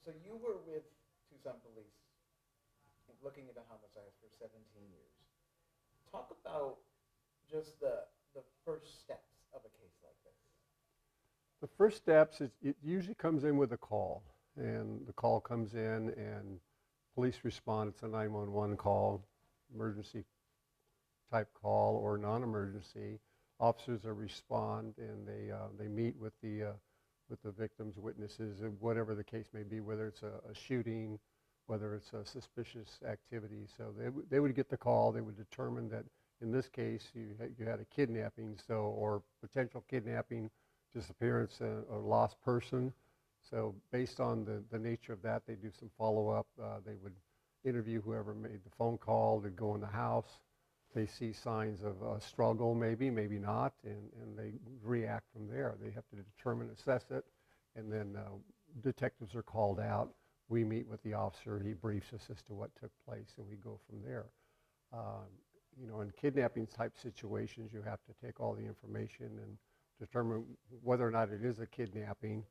So you were with Tucson Police looking into homicides for 17 years. Talk about just the first steps of a case like this. The first steps is it usually comes in with a call, and the call comes in and police respond. It's a 911 call, emergency type call or non-emergency. Officers respond and they meet with the victims, witnesses, and whatever the case may be, whether it's a shooting, whether it's a suspicious activity. So they would get the call. They would determine that in this case you had a kidnapping, or potential kidnapping, disappearance, or lost person. So based on the nature of that, they do some follow-up. They would interview whoever made the phone call. They'd go in the house. They see signs of a struggle, maybe not, and they react from there. They have to determine, assess it, and then detectives are called out. We meet with the officer. He briefs us as to what took place, and we go from there. In kidnapping type situations, you have to take all the information and determine whether or not it is a kidnapping,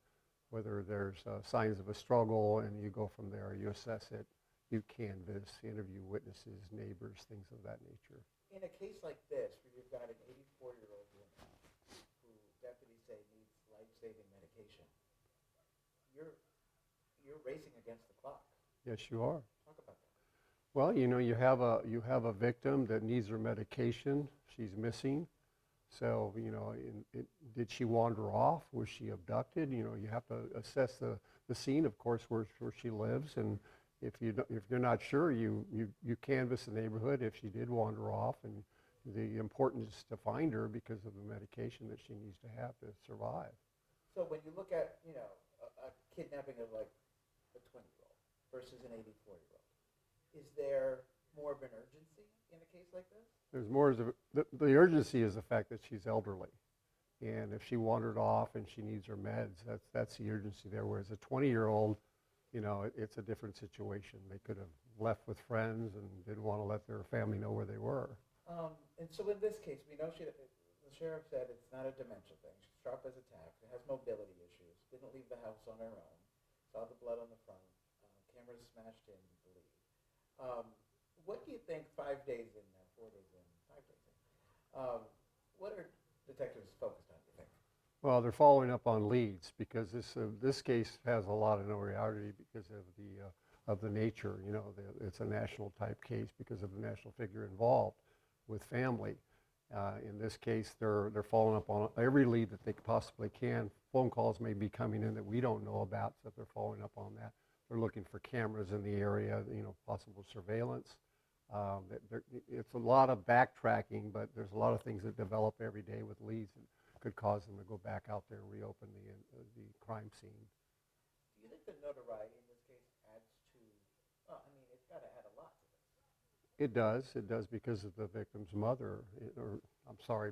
whether there's signs of a struggle, and you go from there. You assess it. You canvass, interview witnesses, neighbors, things of that nature. In a case like this, where you've got an 84-year-old woman who deputies say needs life-saving medication, you're racing against the clock. Yes, you are. Talk about that. Well, you have a victim that needs her medication. She's missing. So, did she wander off? Was she abducted? You have to assess the scene, of course, where she lives, and if you're not sure, you canvass the neighborhood if she did wander off, and the importance to find her because of the medication that she needs to have to survive. So when you look at a kidnapping of like a 20-year-old versus an 84-year-old, is there more of an urgency in a case like this? There's more. The urgency is the fact that she's elderly, and if she wandered off and she needs her meds, that's the urgency there. Whereas a 20-year-old, it's a different situation. They could have left with friends and didn't want to let their family know where they were. And so in this case, we know the sheriff said it's not a dementia thing. She's sharp as a tack. It has mobility issues. Didn't leave the house on her own. Saw the blood on the front. Cameras smashed in, we believe. What do you think 5 days in now, 4 days in, 5 days in? What are detectives focused on, do you think? Well, they're following up on leads because this case has a lot of notoriety because of the nature. It's a national type case because of the national figure involved with family. In this case, they're following up on every lead that they possibly can. Phone calls may be coming in that we don't know about, so they're following up on that. They're looking for cameras in the area, possible surveillance. It's a lot of backtracking, but there's a lot of things that develop every day with leads that could cause them to go back out there and reopen the crime scene. Do you think the notoriety in this case adds to, it's got to add a lot to this? It does because of the victim's mother,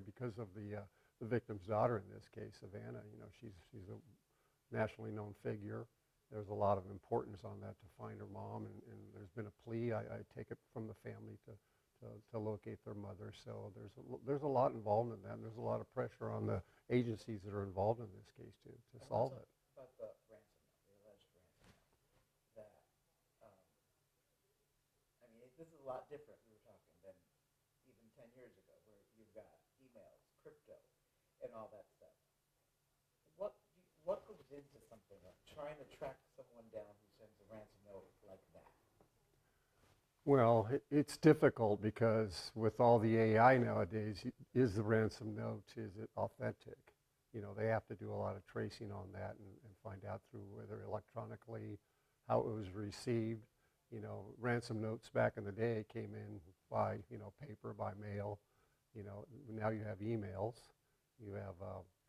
because of the victim's daughter in this case, Savannah. She's a nationally known figure. There's a lot of importance on that to find her mom, and there's been a plea. I take it from the family to locate their mother. So there's a lot involved in that, and there's a lot of pressure on the agencies that are involved in this case to solve it. About the ransom, the alleged ransom, that this is a lot different. We were talking than even 10 years ago, where you've got emails, crypto, and all that stuff. What goes into something like trying to track someone down who sends a ransom note like that? Well, it's difficult because with all the AI nowadays, is the ransom note, is it authentic? They have to do a lot of tracing on that and find out through whether electronically, how it was received. Ransom notes back in the day came in by, paper, by mail. Now you have emails. You have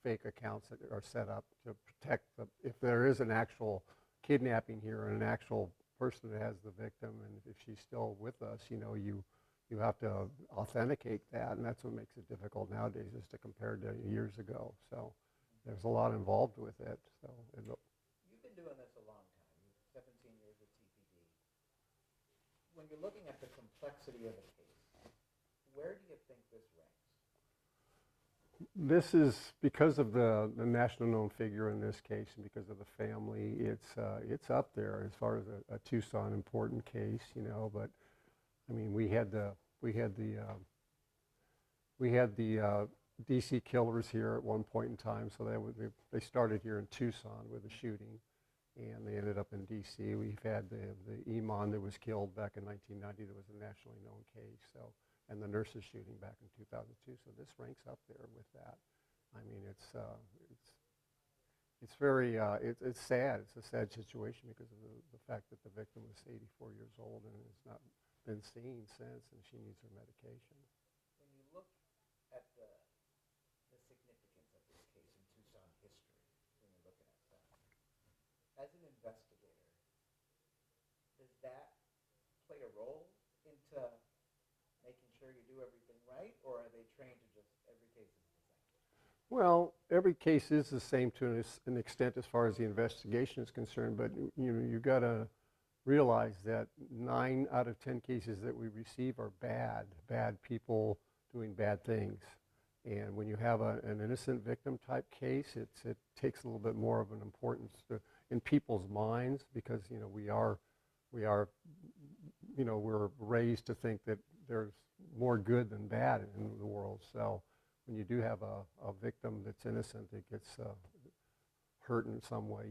fake accounts that are set up to protect if there is an actual kidnapping here and an actual person that has the victim, and if she's still with us, you have to authenticate that, and that's what makes it difficult nowadays, is to compare to years ago. So there's a lot involved with it. So you've been doing this a long time. 17 years with TPD. When you're looking at the complexity of a case, where do you think this ranks? This is because of the national known figure in this case, and because of the family. It's up there as far as a Tucson important case, you know. But I mean, we had the DC killers here at one point in time. So they started here in Tucson with a shooting, and they ended up in DC. We've had the imam that was killed back in 1990. That was a nationally known case. So. And the nurses shooting back in 2002. So this ranks up there with that. I mean, it's very it's sad. It's a sad situation because of the fact that the victim was 84 years old and has not been seen since, and she needs her medication. When you look at the significance of this case in Tucson history, when you're looking at that, as an investigator, does that play a role into making sure you do everything right, or are they trained to just every case is the same? Well, every case is the same to an extent as far as the investigation is concerned, but you know, you got to realize that 9 out of 10 cases that we receive are bad people doing bad things. And when you have an innocent victim type case, it takes a little bit more of an importance in people's minds, because you know we're raised to think that there's more good than bad in the world. So when you do have a victim that's innocent that gets hurt in some way,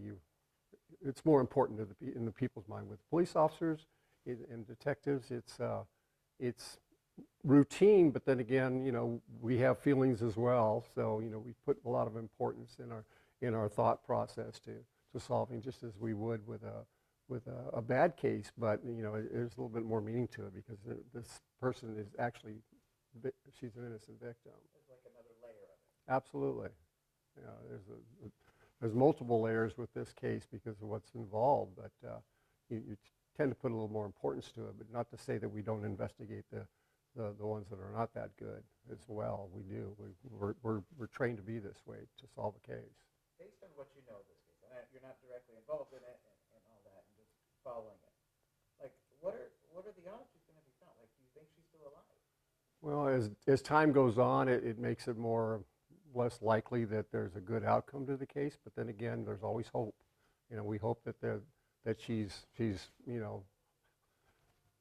it's more important in the people's mind. With police officers and detectives, it's routine, but then again, you know, we have feelings as well. So you know, we put a lot of importance in our thought process to solving, just as we would with a bad case, but you know, there's a little bit more meaning to it because this person is actually, she's an innocent victim. There's like another layer of it. Absolutely. You know, there's multiple layers with this case because of what's involved, but you tend to put a little more importance to it, but not to say that we don't investigate the ones that are not that good as well. We do. We're trained to be this way to solve a case. Based on what you know of this case, and you're not directly involved in it, following it, like what are the odds she's going to be found? Like, do you think she's still alive? Well, as time goes on, it makes it less likely that there's a good outcome to the case. But then again, there's always hope. You know, we hope that she's you know,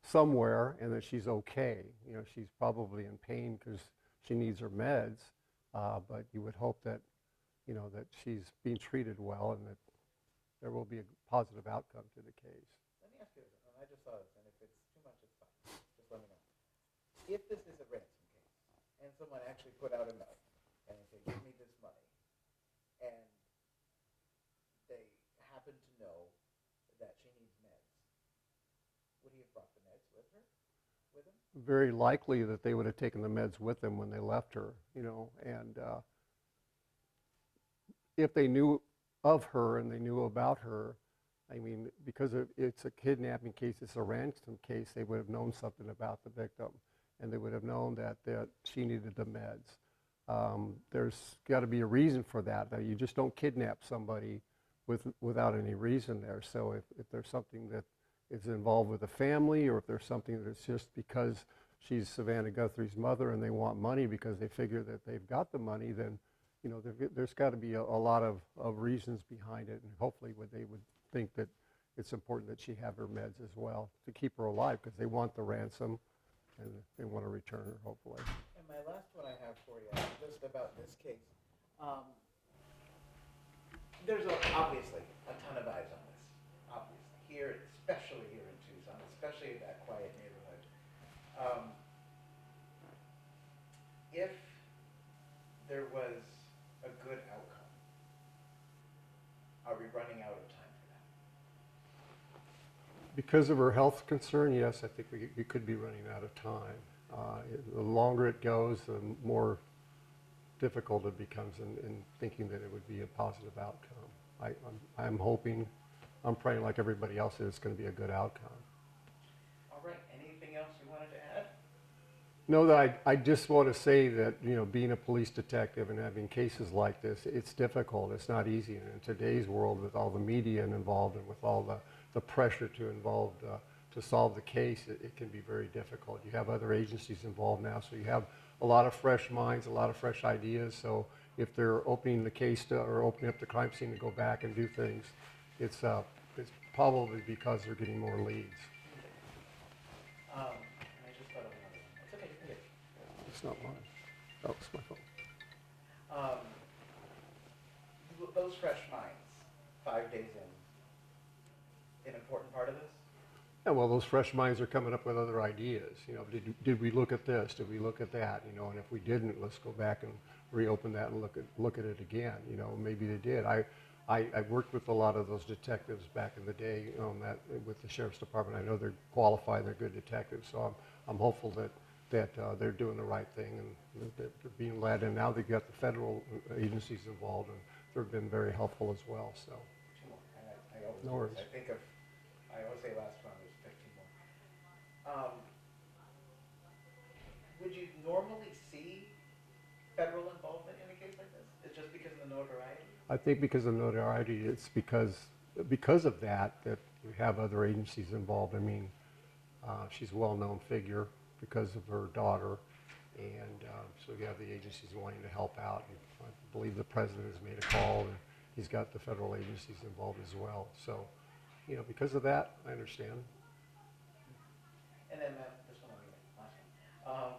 somewhere and that she's okay. You know, she's probably in pain because she needs her meds. But you would hope that, you know, that she's being treated well and that there will be a positive outcome to the case. Let me ask you this, and I just saw this, and if it's too much, it's fine. Just let me know. If this is a ransom case, and someone actually put out a note, and they say, give me this money, and they happen to know that she needs meds, would he have brought the meds with him? Very likely that they would have taken the meds with them when they left her, you know, and if they knew of her and they knew about her, I mean, because it's a kidnapping case, it's a ransom case, they would have known something about the victim, and they would have known that she needed the meds. There's got to be a reason for that. Now, you just don't kidnap somebody without any reason there. So if there's something that is involved with the family, or if there's something that's just because she's Savannah Guthrie's mother and they want money because they figure that they've got the money, then you know, there's got to be a lot of reasons behind it, and hopefully they would think that it's important that she have her meds as well to keep her alive, because they want the ransom and they want to return her, hopefully. And my last one I have for you, just about this case. There's obviously a ton of eyes on this, obviously, here, especially here in Tucson, especially in that quiet neighborhood. If there was a good outcome, are we running out of time for that? Because of her health concern, yes, I think we could be running out of time. The longer it goes, the more difficult it becomes in thinking that it would be a positive outcome. I'm hoping, I'm praying like everybody else is, it's going to be a good outcome. All right, anything else you wanted to add? No, that I just want to say that, you know, being a police detective and having cases like this, it's difficult. It's not easy. And in today's world, with all the media involved and with all the pressure to solve the case, it can be very difficult. You have other agencies involved now, so you have a lot of fresh minds, a lot of fresh ideas. So if they're opening the case to, or opening up the crime scene to go back and do things, it's probably because they're getting more leads. I just thought of another one. It's okay, you can get it. It's not mine. Oh, it's my phone. Those fresh minds, 5 days in, an important part of this? Yeah, well, those fresh minds are coming up with other ideas. You know, did we look at this? Did we look at that? You know, and if we didn't, let's go back and reopen that and look at it again. You know, maybe they did. I worked with a lot of those detectives back in the day on that with the sheriff's department. I know they're qualified. They're good detectives. So I'm hopeful that they're doing the right thing and that they're being led. And now they've got the federal agencies involved, and they've been very helpful as well. So. Two more. I always, No worries. I always say last one, there's 15 more. Would you normally see federal involvement in a case like this? It's just because of the notoriety? I think because of notoriety, it's because of that we have other agencies involved. I mean, she's a well-known figure because of her daughter, and so you have the agencies wanting to help out. And I believe the president has made a call, and he's got the federal agencies involved as well. So, you know, because of that, I understand. And then this one, last one.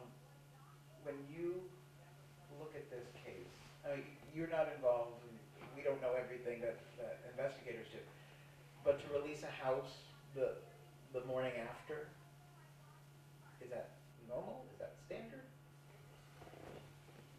When you look at this case, I mean, you're not involved, and we don't know everything that investigators do, but to release a house the morning after, is that normal? Is that standard?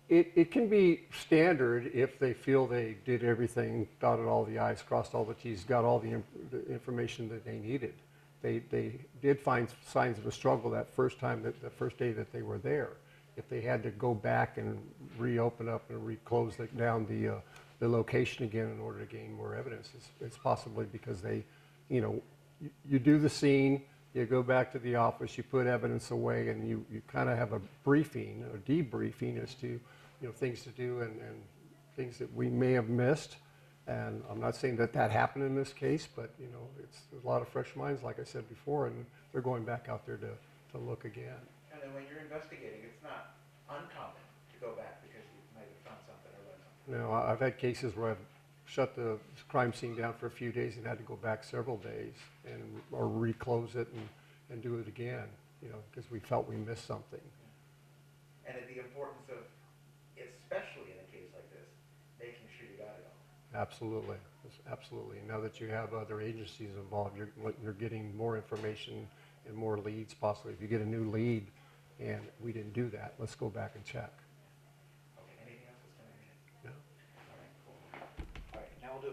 It can be standard if they feel they did everything, dotted all the I's, crossed all the T's, got all the information that they needed. They did find signs of a struggle that first time, the first day that they were there. If they had to go back and reopen up and reclose down the location again in order to gain more evidence, it's possibly because they, you know, you do the scene, you go back to the office, you put evidence away, and you kind of have a briefing or debriefing as to, you know, things to do and things that we may have missed. And I'm not saying that happened in this case, but, you know, there's a lot of fresh minds, like I said before, and they're going back out there to look again. And then when you're investigating, it's not uncommon to go back because you might have found something or learned something. You know, I've had cases where I've shut the crime scene down for a few days and had to go back several days or reclose it and do it again, you know, because we felt we missed something. And the importance of, especially in a case like this, making sure you got it all. Absolutely, absolutely. Now that you have other agencies involved, you're getting more information and more leads possibly. If you get a new lead and we didn't do that, let's go back and check.